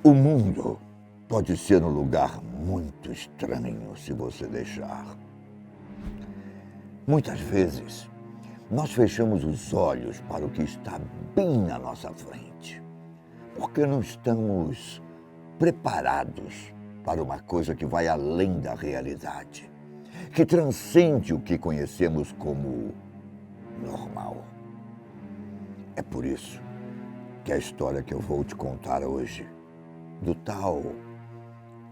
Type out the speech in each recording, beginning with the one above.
O mundo pode ser um lugar muito estranho se você deixar. Muitas vezes, nós fechamos os olhos para o que está bem na nossa frente, porque não estamos preparados para uma coisa que vai além da realidade, que transcende o que conhecemos como normal. É por isso que a história que eu vou te contar hoje, do tal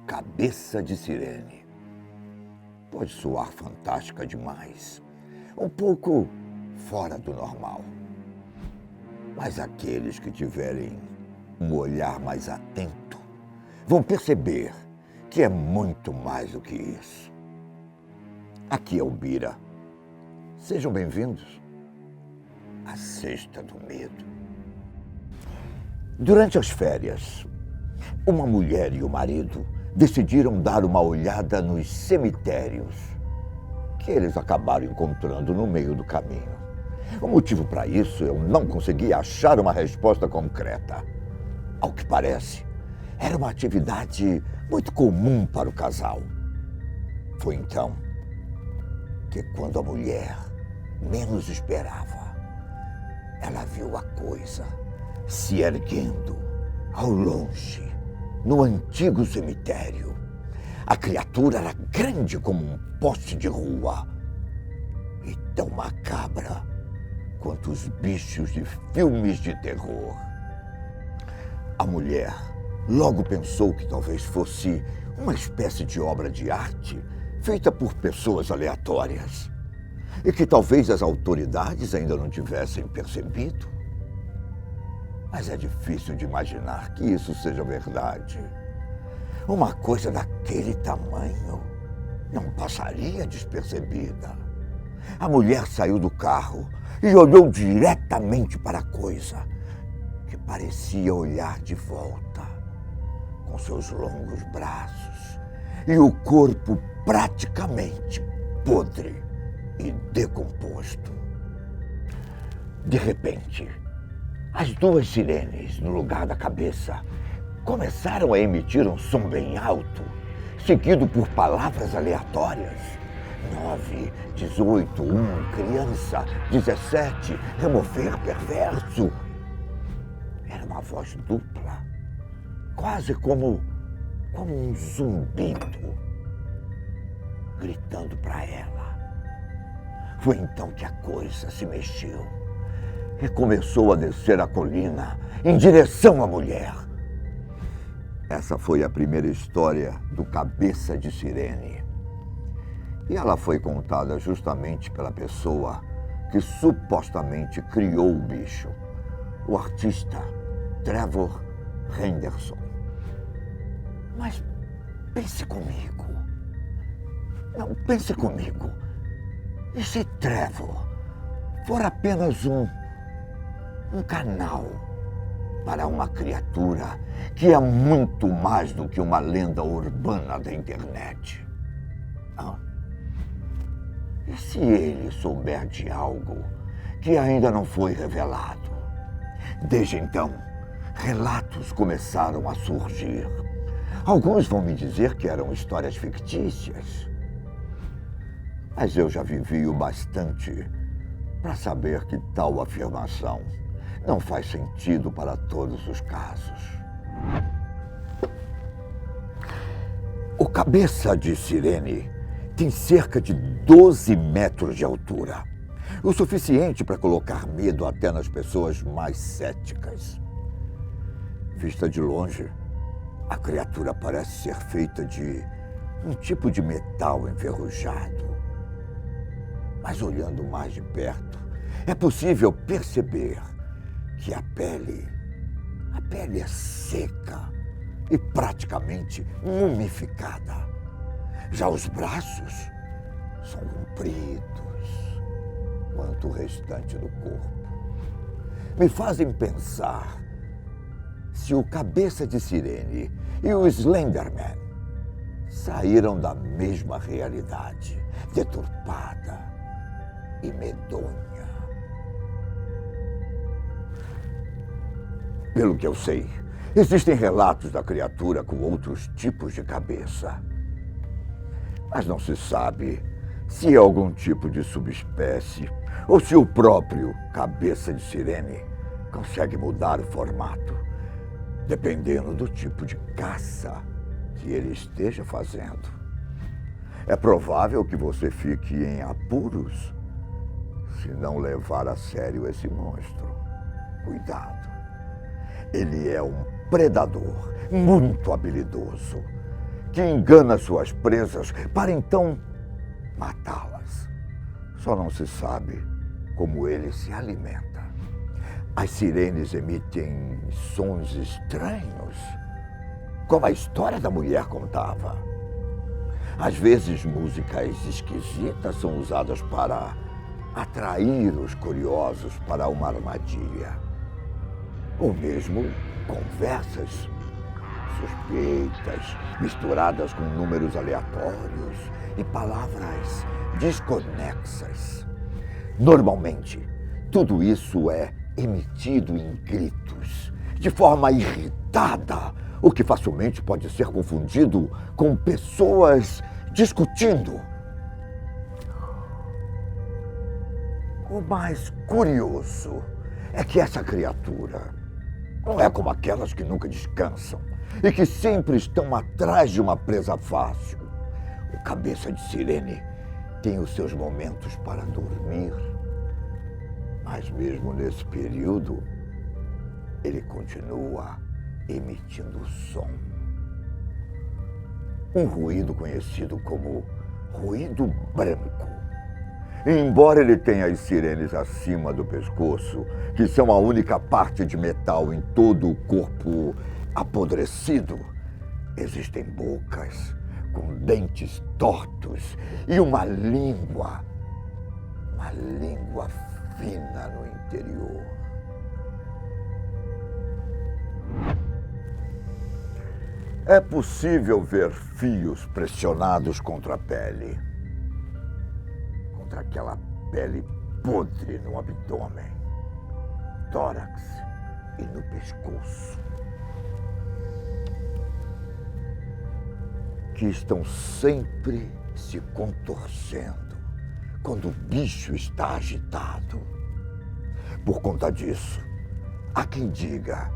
Cabeça de Sirene, pode soar fantástica demais, um pouco fora do normal. Mas aqueles que tiverem um olhar mais atento vão perceber que é muito mais do que isso. Aqui é o Bira. Sejam bem-vindos à Sexta do Medo. Durante as férias, uma mulher e o marido decidiram dar uma olhada nos cemitérios que eles acabaram encontrando no meio do caminho. O motivo para isso eu não consegui achar uma resposta concreta. Ao que parece, era uma atividade muito comum para o casal. Foi então que, quando a mulher menos esperava, ela viu a coisa se erguendo ao longe, no antigo cemitério. A criatura era grande como um poste de rua e tão macabra quanto os bichos de filmes de terror. A mulher logo pensou que talvez fosse uma espécie de obra de arte feita por pessoas aleatórias e que talvez as autoridades ainda não tivessem percebido. Mas é difícil de imaginar que isso seja verdade. Uma coisa daquele tamanho não passaria despercebida. A mulher saiu do carro e olhou diretamente para a coisa, que parecia olhar de volta, com seus longos braços e o corpo praticamente podre e decomposto. De repente, as duas sirenes, no lugar da cabeça, começaram a emitir um som bem alto, seguido por palavras aleatórias. 9, 18, 1, criança, 17, remover perverso. Era uma voz dupla, quase como um zumbido, gritando para ela. Foi então que a coisa se mexeu e começou a descer a colina em direção à mulher. Essa foi a primeira história do Cabeça de Sirene. E ela foi contada justamente pela pessoa que supostamente criou o bicho, o artista Trevor Henderson. Mas pense comigo. Não, pense comigo. E se Trevor for apenas um canal para uma criatura que é muito mais do que uma lenda urbana da internet? E se ele souber de algo que ainda não foi revelado? Desde então, relatos começaram a surgir. Alguns vão me dizer que eram histórias fictícias, mas eu já vivi o bastante para saber que tal afirmação não faz sentido para todos os casos. O Cabeça de Sirene tem cerca de 12 metros de altura, o suficiente para colocar medo até nas pessoas mais céticas. Vista de longe, a criatura parece ser feita de um tipo de metal enferrujado. Mas olhando mais de perto, é possível perceber que a pele é seca e praticamente mumificada. Já os braços são compridos, quanto o restante do corpo. Me fazem pensar se o Cabeça de Sirene e o Slenderman saíram da mesma realidade, deturpada e medonha. Pelo que eu sei, Existem relatos da criatura com outros tipos de cabeça, mas não se sabe se é algum tipo de subespécie ou se o próprio cabeça de sirene consegue mudar o formato, dependendo do tipo de caça que ele esteja fazendo. É provável que você fique em apuros se não levar a sério esse monstro. Cuidado. Ele é um predador muito habilidoso que engana suas presas para então matá-las. Só não se sabe como ele se alimenta. As sirenes emitem sons estranhos, como a história da mulher contava. Às vezes, músicas esquisitas são usadas para atrair os curiosos para uma armadilha. Ou mesmo conversas suspeitas, misturadas com números aleatórios e palavras desconexas. Normalmente, tudo isso é emitido em gritos, de forma irritada, o que facilmente pode ser confundido com pessoas discutindo. O mais curioso é que essa criatura não é como aquelas que nunca descansam e que sempre estão atrás de uma presa fácil. O cabeça de sirene tem os seus momentos para dormir, mas mesmo nesse período, ele continua emitindo som. Um ruído conhecido como ruído branco. E embora ele tenha as sirenes acima do pescoço, que são a única parte de metal em todo o corpo apodrecido, existem bocas com dentes tortos e uma língua fina no interior. É possível ver fios pressionados contra a pele, contra aquela pele podre no abdômen, tórax e no pescoço, que estão sempre se contorcendo quando o bicho está agitado. Por conta disso, há quem diga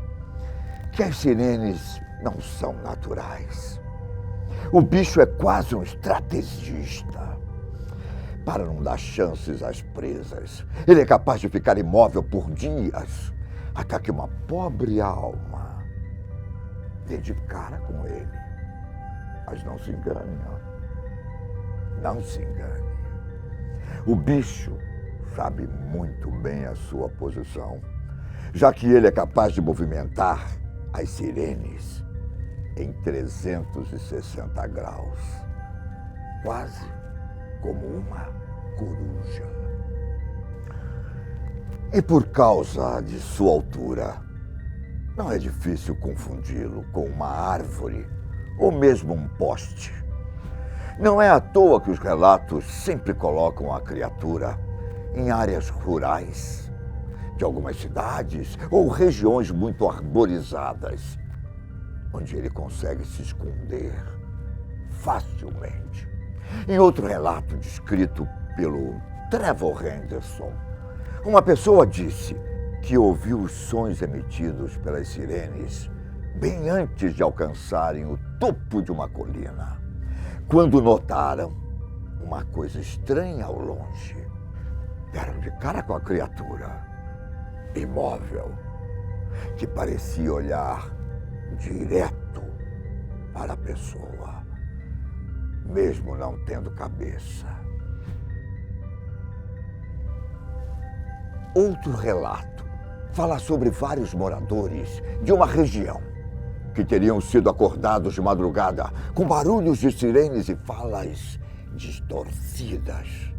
que as sirenes não são naturais. O bicho é quase um estrategista. Para não dar chances às presas, ele é capaz de ficar imóvel por dias, até que uma pobre alma dê de cara com ele. Mas não se engane, não se engane. O bicho sabe muito bem a sua posição, já que ele é capaz de movimentar as sirenes em 360 graus, quase como uma coruja. E por causa de sua altura, não é difícil confundi-lo com uma árvore ou mesmo um poste. Não é à toa que os relatos sempre colocam a criatura em áreas rurais de algumas cidades ou regiões muito arborizadas, onde ele consegue se esconder facilmente. Em outro relato descrito pelo Trevor Henderson, uma pessoa disse que ouviu os sons emitidos pelas sirenes bem antes de alcançarem o topo de uma colina, quando notaram uma coisa estranha ao longe. Deram de cara com a criatura, imóvel, que parecia olhar direto para a pessoa, mesmo não tendo cabeça. Outro relato fala sobre vários moradores de uma região que teriam sido acordados de madrugada com barulhos de sirenes e falas distorcidas,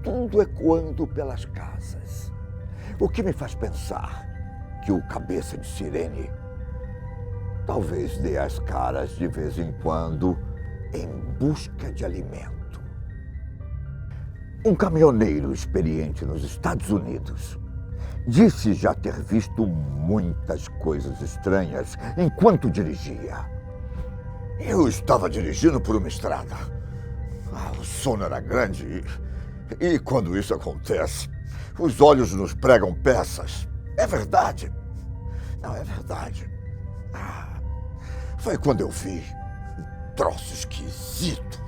tudo ecoando pelas casas. O que me faz pensar que o cabeça de sirene talvez dê as caras de vez em quando em busca de alimento. Um caminhoneiro experiente nos Estados Unidos Disse já ter visto muitas coisas estranhas enquanto dirigia. Eu estava dirigindo por uma estrada. O sono era grande e quando isso acontece, os olhos nos pregam peças. É verdade. Não, é verdade. Foi quando eu vi um troço esquisito.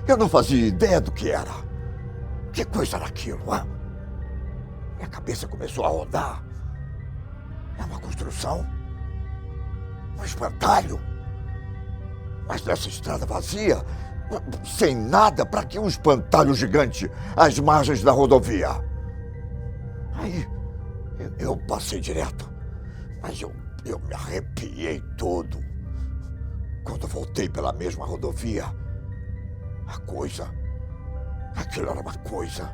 Eu não fazia ideia do que era. Que coisa era aquilo, hein? Minha cabeça começou a rodar. É uma construção? Um espantalho? Mas nessa estrada vazia, sem nada, para que um espantalho gigante às margens da rodovia? Aí eu passei direto, mas eu me arrepiei todo. Quando voltei pela mesma rodovia, aquilo era uma coisa,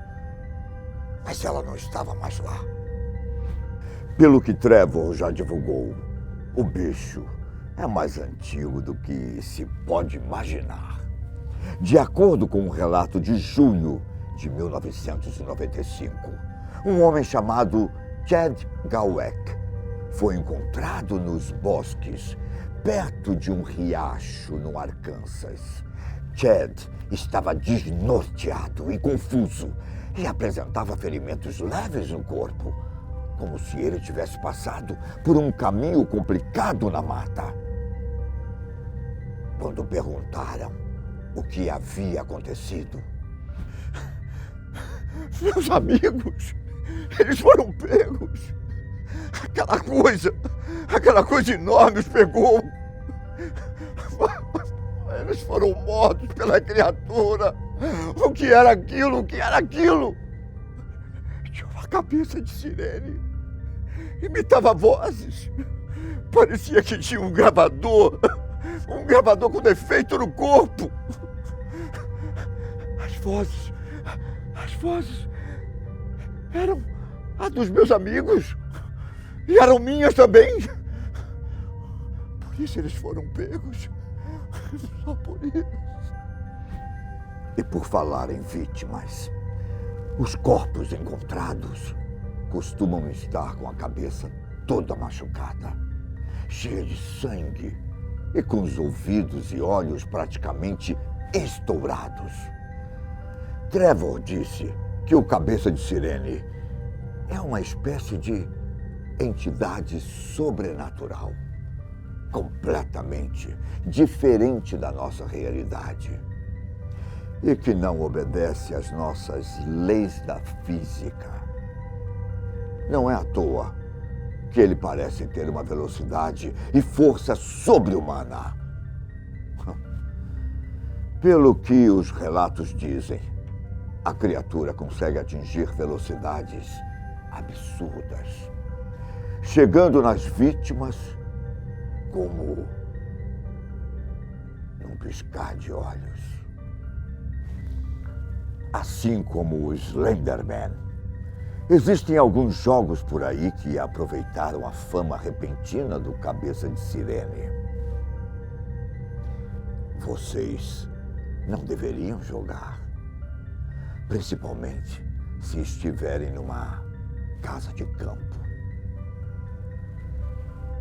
mas ela não estava mais lá. Pelo que Trevor já divulgou, o bicho é mais antigo do que se pode imaginar. De acordo com um relato de junho de 1995, um homem chamado Chad Gawek foi encontrado nos bosques, perto de um riacho no Arkansas. Chad estava desnorteado e confuso e apresentava ferimentos leves no corpo, como se ele tivesse passado por um caminho complicado na mata. Quando perguntaram o que havia acontecido, meus amigos, eles foram pegos. Aquela coisa enorme os pegou. Eles foram mortos pela criatura. O que era aquilo? O que era aquilo? Tinha uma cabeça de sirene. Imitava vozes. Parecia que tinha um gravador com defeito no corpo. As vozes eram as dos meus amigos e eram minhas também. Por isso eles foram pegos. Só por isso. E por falar em vítimas, os corpos encontrados costumam estar com a cabeça toda machucada, cheia de sangue e com os ouvidos e olhos praticamente estourados. Trevor disse que o cabeça de sirene é uma espécie de entidade sobrenatural, completamente diferente da nossa realidade e que não obedece às nossas leis da física. Não é à toa que ele parece ter uma velocidade e força sobre-humana. Pelo que os relatos dizem, a criatura consegue atingir velocidades absurdas, chegando nas vítimas como num piscar de olhos. Assim como o Slenderman, existem alguns jogos por aí que aproveitaram a fama repentina do cabeça de sirene. Vocês não deveriam jogar, principalmente se estiverem numa casa de campo.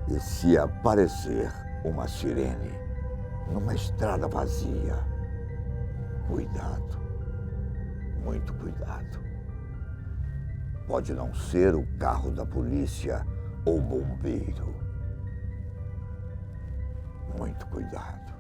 E se aparecer uma sirene numa estrada vazia, cuidado, muito cuidado. Pode não ser o carro da polícia ou bombeiro. Muito cuidado.